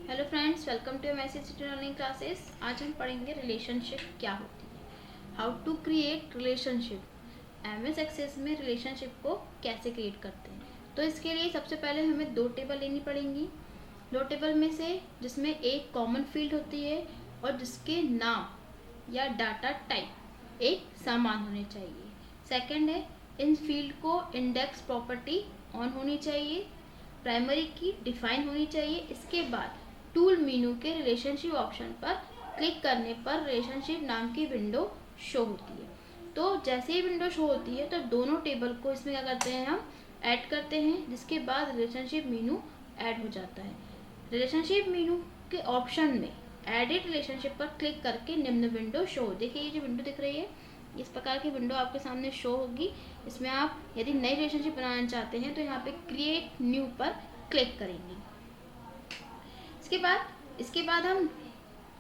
Hello friends, welcome to message learning classes. आज हम पढ़ेंगे रिलेशनशिप क्या होती है, how to create relationship. MS Access में रिलेशनशिप को कैसे क्रिएट करते हैं। तो इसके लिए सबसे पहले हमें दो टेबल लेनी पड़ेंगी। दो टेबल में से जिसमें एक कॉमन फील्ड होती है और जिसके नाम या डाटा टाइप एक समान होने चाहिए। सेकंड है, इन फील्ड को इंडेक्स प्रॉपर्टी ऑन होनी चाहिए, प्राइमरी की डिफाइन होनी चाहिए। इसके बाद टूल मेनू के रिलेशनशिप ऑप्शन पर क्लिक करने पर रिलेशनशिप नाम की विंडो शो होती है। तो जैसे ही विंडो शो होती है तो दोनों टेबल को इसमें क्या करते हैं, हम ऐड करते हैं, जिसके बाद रिलेशनशिप मेनू ऐड हो जाता है। रिलेशनशिप मेनू के ऑप्शन में एडिट रिलेशनशिप पर क्लिक करके निम्न विंडो शो, देखिए ये जो विंडो दिख रही है, इस प्रकार की विंडो आपके सामने शो होगी। इसमें आप यदि नई रिलेशनशिप बनाना चाहते हैं तो यहाँ पे क्रिएट न्यू पर क्लिक करेंगे। इसके बाद हम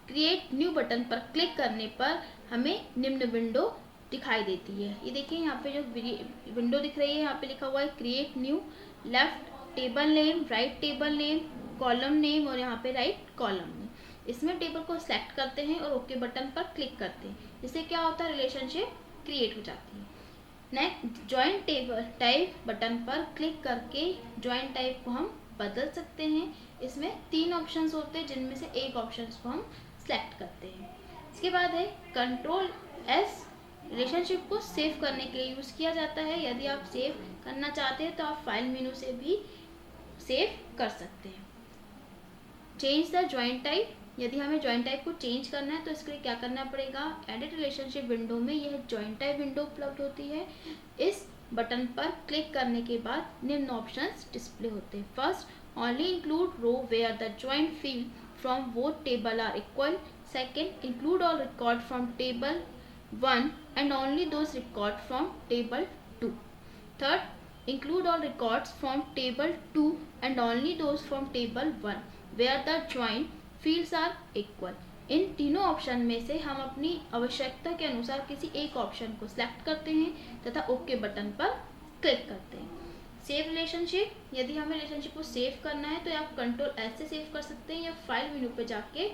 क्रिएट न्यू बटन पर क्लिक करने पर हमें निम्न विंडो दिखाई देती है। ये देखिए यहाँ पे जो विंडो दिख रही है, यहाँ पे लिखा हुआ है create new, left table name, right table name, column name और यहाँ पे राइट कॉलम नेम। इसमें टेबल को सिलेक्ट करते हैं और ओके बटन पर क्लिक करते हैं। इससे क्या होता है, रिलेशनशिप क्रिएट हो जाती है। Next, join table type button पर क्लिक करके ज्वाइन टाइप को हम बदल सकते हैं। इसमें 3 ऑप्शंस होते हैं जिनमें से एक ऑप्शन को हम सेलेक्ट करते हैं। इसके बाद है कंट्रोल एस, रिलेशनशिप को सेव करने के लिए यूज़ किया जाता है। यदि आप सेव करना चाहते हैं तो आप फाइल मेनू से भी सेव कर सकते हैं। चेंज द ज्वाइन टाइप, यदि हमें ज्वाइन टाइप को चेंज करना है तो इसके लिए क्या करना पड़ेगा, एडिट रिलेशनशिप विंडो में यह ज्वाइन टाइप विंडो उपलब्ध होती है। इस बटन पर क्लिक करने के बाद निम्न ऑप्शंस डिस्प्ले होते हैं। First, only include row where the joint field from both table are equal. Second, include all record from table 1 and only those record from table 2. Third, include all records from table 2 and only those from table 1 where the joint fields are equal. इन तीनों option में से हम अपनी आवश्यकता के अनुसार किसी एक ऑप्शन को सिलेक्ट करते हैं तथा ओके बटन पर क्लिक करते हैं। सेव रिलेशनशिप, यदि हमें रिलेशनशिप को सेव करना है तो आप कंट्रोल एस से सेव कर सकते हैं या फाइल मेनू पे जाके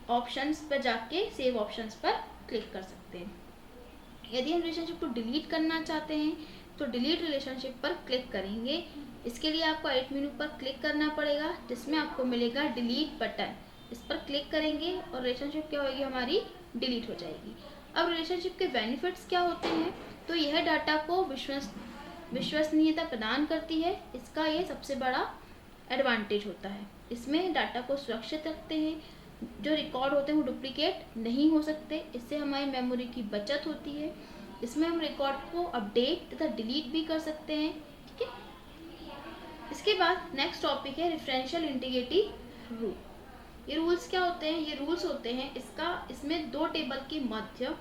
ऑप्शंस पर जाके सेव ऑप्शंस पर क्लिक कर सकते हैं। यदि हम रिलेशनशिप को डिलीट करना चाहते हैं तो डिलीट रिलेशनशिप पर क्लिक करेंगे। इसके लिए आपको एडिट मेनू पर क्लिक करना पड़ेगा जिसमें आपको मिलेगा डिलीट बटन। इस पर क्लिक करेंगे और रिलेशनशिप क्या होगी, हमारी डिलीट हो जाएगी। अब रिलेशनशिप के बेनिफिट्स क्या होते हैं, तो यह डाटा को विश्वसनीयता प्रदान करती है। इसका ये सबसे बड़ा एडवांटेज होता है। इसमें डाटा को सुरक्षित रखते हैं, जो रिकॉर्ड होते हैं वो डुप्लीकेट नहीं हो सकते। इससे हमारी मेमोरी की बचत होती है। इसमें हम रिकॉर्ड को अपडेट तथा डिलीट भी कर सकते हैं। ठीक है। इसके बाद नेक्स्ट टॉपिक है रेफरेंशियल इंटीग्रिटी रूल। ये रूल्स क्या होते हैं, ये रूल्स होते हैं इसमें दो टेबल के मध्य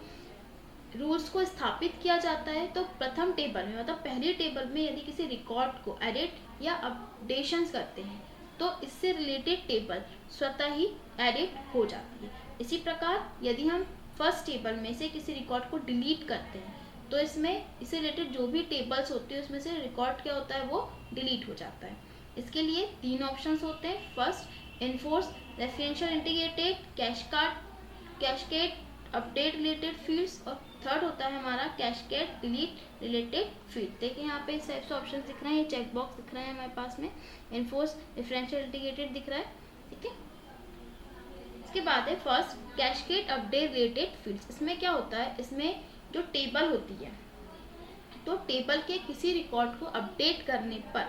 रूल्स को स्थापित किया जाता है। तो प्रथम टेबल में मतलब पहली टेबल में यदि किसी रिकॉर्ड को एडिट या अपडेशंस करते हैं तो इससे रिलेटेड टेबल स्वतः ही एडिट हो जाती है। इसी प्रकार यदि हम फर्स्ट टेबल में से किसी रिकॉर्ड को डिलीट करते हैं तो इसमें इससे रिलेटेड जो भी टेबल्स होती है उसमें से रिकॉर्ड क्या होता है, वो डिलीट हो जाता है। इसके लिए 3 ऑप्शंस होते हैं। First, enforce referential integrated cascade update related fields और थर्ड होता है हमारा कैशकेड डिलीट रिलेटेड फील्ड। देखिए यहाँ पे इस टाइप से ऑप्शन दिख रहे हैं, ये चेक बॉक्स दिख रहे हैं हमारे पास में, इन्फोर्स रेफरेंशियल इंटीग्रेटेड दिख रहा है। ठीक है। इसके बाद है first, cascade update related fields. इसमें क्या होता है, इसमें जो टेबल होती है तो टेबल के किसी रिकॉर्ड को अपडेट करने पर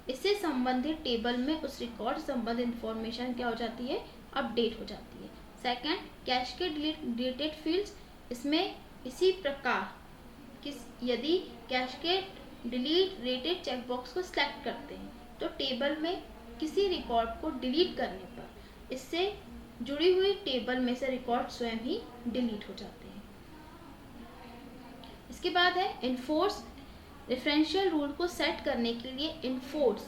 इससे संबंधित टेबल में उस रिकॉर्ड से संबंधित इंफॉर्मेशन क्या हो जाती है, अपडेट हो जाती है। Second, cascade related fields. इसमें इसी प्रकार यदि कैशकेड डिलीट रिलेटेड चेकबॉक्स को सिलेक्ट करते हैं तो टेबल में किसी रिकॉर्ड को डिलीट करने पर इससे जुड़ी हुई टेबल में से रिकॉर्ड स्वयं ही डिलीट हो जाते हैं। इसके बाद है इन्फोर्स रेफरेंशियल रूल को सेट करने के लिए इन्फोर्स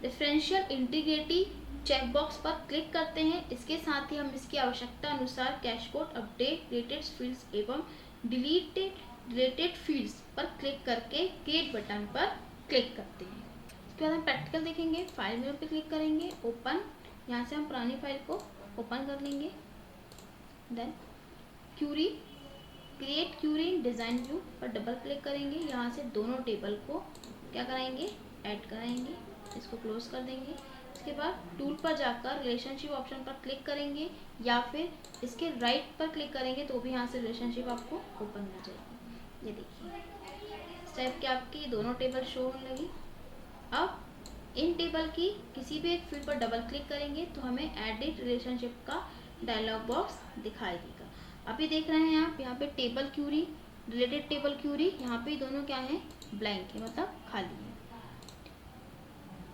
रेफरेंशियल इंटीग्रिटी चेकबॉक्स पर क्लिक करते हैं। इसके साथ ही हम इसकी आवश्यकता अनुसार कैशकोड अपडेट रिलेटेड फील्ड्स एवं डिलीटेड रिलेटेड फील्ड्स पर क्लिक करके क्रिएट बटन पर क्लिक करते हैं। इसके बाद हम प्रैक्टिकल देखेंगे। फाइल मेनू पर क्लिक करेंगे, ओपन यहाँ से हम पुरानी फाइल को ओपन कर लेंगे। देन क्यूरी, क्रिएट क्यूरी इन डिज़ाइन व्यू पर डबल क्लिक करेंगे। यहाँ से दोनों टेबल को क्या कराएंगे, ऐड कराएंगे। इसको क्लोज कर देंगे। इसके बाद टूल पर जाकर रिलेशनशिप ऑप्शन पर क्लिक करेंगे या फिर इसके राइट पर क्लिक करेंगे तो भी यहाँ से रिलेशनशिप आपको ओपन हो जाएगी। ये देखिए इस टाइप के आपकी दोनों टेबल शो होने लगी। अब इन टेबल की किसी भी एक फील्ड पर डबल क्लिक करेंगे तो हमें एडिट रिलेशनशिप का डायलॉग बॉक्स दिखाई देगा। अभी देख रहे हैं आप यहाँ पे table query, related table query, यहाँ पे दोनों क्या है, ब्लैंक है, मतलब खाली है।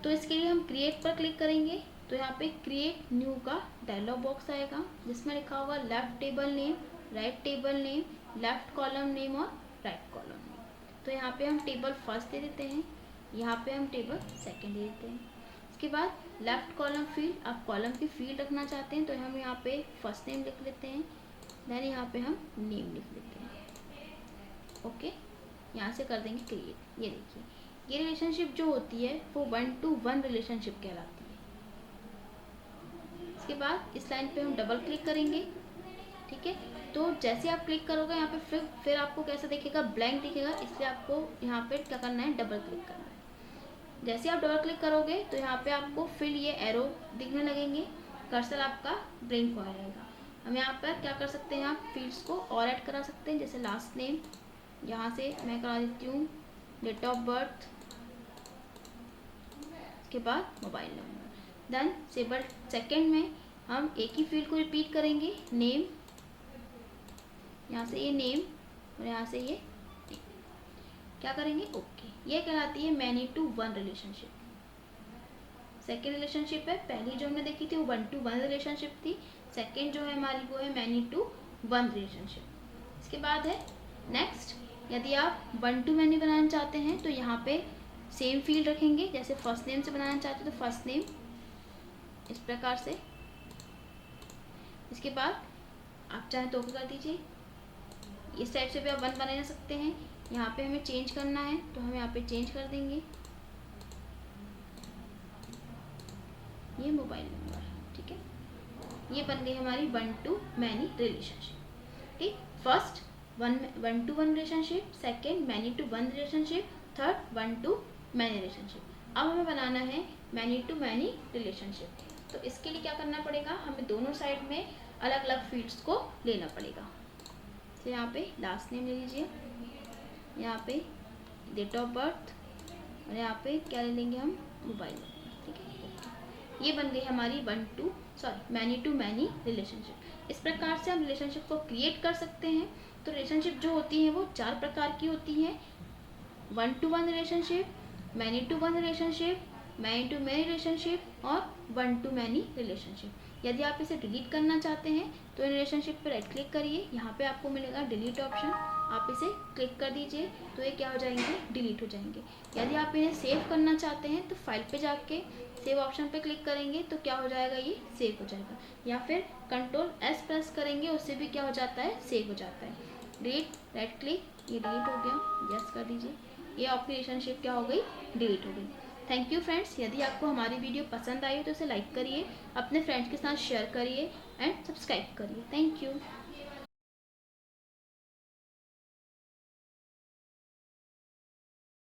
तो इसके लिए हम क्रिएट पर क्लिक करेंगे तो यहाँ पे क्रिएट न्यू का डायलॉग बॉक्स आएगा जिसमें लिखा होगा left table name, right table name, left column name और राइट कॉलम नेम। तो यहाँ पे हम टेबल फर्स्ट दे देते हैं, यहाँ पे हम टेबल सेकंड दे देते हैं। इसके बाद लेफ्ट कॉलम फील्ड, आप कॉलम की फील्ड रखना चाहते हैं तो हम यहाँ पे फर्स्ट नेम लिख लेते हैं। देन यहाँ पे हम नेम लिख लेते हैं। ओके, यहाँ से कर देंगे क्रिएट। ये देखिए ये रिलेशनशिप जो होती है वो 1-to-1 रिलेशनशिप कहलाती है। इसके बाद इस लाइन पे हम डबल क्लिक करेंगे। ठीक है, तो जैसे आप क्लिक करोगे यहाँ पे फिर आपको कैसा दिखेगा, ब्लैंक दिखेगा, इसलिए आपको यहाँ पे क्या करना है, डबल क्लिक करना है। जैसे आप डबल क्लिक करोगे तो यहाँ पे आपको फिर ये एरो दिखने लगेंगे, कर्सर आपका ब्लिंक हो जाएगा। हम यहाँ पर क्या कर सकते हैं, आप फील्ड्स को और ऐड करा सकते हैं, जैसे लास्ट नेम, यहाँ से मैं करा देती हूँ डेट ऑफ बर्थ, के बाद मोबाइल नंबर। देन सेबल सेकंड में हम एक ही फील्ड को रिपीट करेंगे, नेम, यहाँ से ये नेम और यहाँ से ये नेम। क्या करेंगे, ओके। ये कहलाती है many to one relationship. Second relationship है, पहली जो हमने देखी थी वो 1-to-1 रिलेशनशिप थी। सेकेंड जो है हमारी वो है मैनी टू वन रिलेशनशिप। इसके बाद है नेक्स्ट, यदि आप 1-to-many बनाना चाहते हैं तो यहाँ पे सेम फील्ड रखेंगे, जैसे फर्स्ट नेम से बनाना चाहते हैं तो फर्स्ट नेम इस प्रकार से। इसके बाद आप चाहें तो कर दीजिए, इस टाइप से भी आप 1 बना सकते हैं। यहाँ पे हमें चेंज करना है तो हम यहाँ पे चेंज कर देंगे ये मोबाइल नंबर। ठीक है, ये बन गई हमारी 1-to-many रिलेशनशिप। ठीक, फर्स्ट 1-to-1 रिलेशनशिप, सेकेंड मैनी-to-1 रिलेशनशिप, थर्ड 1-to-many रिलेशनशिप। अब हमें बनाना है मैनी-to-many रिलेशनशिप। तो इसके लिए क्या करना पड़ेगा, हमें दोनों साइड में अलग अलग फील्ड्स को लेना पड़ेगा। तो यहाँ पे लास्ट नेम ले लीजिए, यहाँ पे डेट ऑफ बर्थ और यहाँ पे क्या ले लेंगे हम, मोबाइल नंबर। ठीक है, ये बन गई हमारी मैनी-to-many रिलेशनशिप। इस प्रकार से हम रिलेशनशिप को क्रिएट कर सकते हैं। तो रिलेशनशिप जो होती है वो 4 प्रकार की होती हैं, 1-to-1 रिलेशनशिप, मैनी-to-1 रिलेशनशिप, मैनी-to-many रिलेशनशिप और 1-to-many रिलेशनशिप। यदि आप इसे डिलीट करना चाहते हैं तो इन रिलेशनशिप पर राइट क्लिक करिए, यहाँ पे आपको मिलेगा डिलीट ऑप्शन, आप इसे क्लिक कर दीजिए तो ये क्या हो जाएंगे, डिलीट हो जाएंगे। यदि आप इन्हें सेव करना चाहते हैं तो फाइल पे जाके सेव ऑप्शन पे क्लिक करेंगे तो क्या हो जाएगा, ये सेव हो जाएगा। या फिर Ctrl+S प्रेस करेंगे, उससे भी क्या हो जाता है, सेव हो जाता है। डिलीट, राइट क्लिक, ये डिलीट हो गया, यस कर दीजिए, ये आपकी रिलेशनशिप क्या हो गई, डिलीट हो गई। थैंक यू फ्रेंड्स, यदि आपको हमारी वीडियो पसंद आई तो इसे लाइक करिए, अपने फ्रेंड्स के साथ शेयर करिए एंड सब्सक्राइब करिए। Thank you.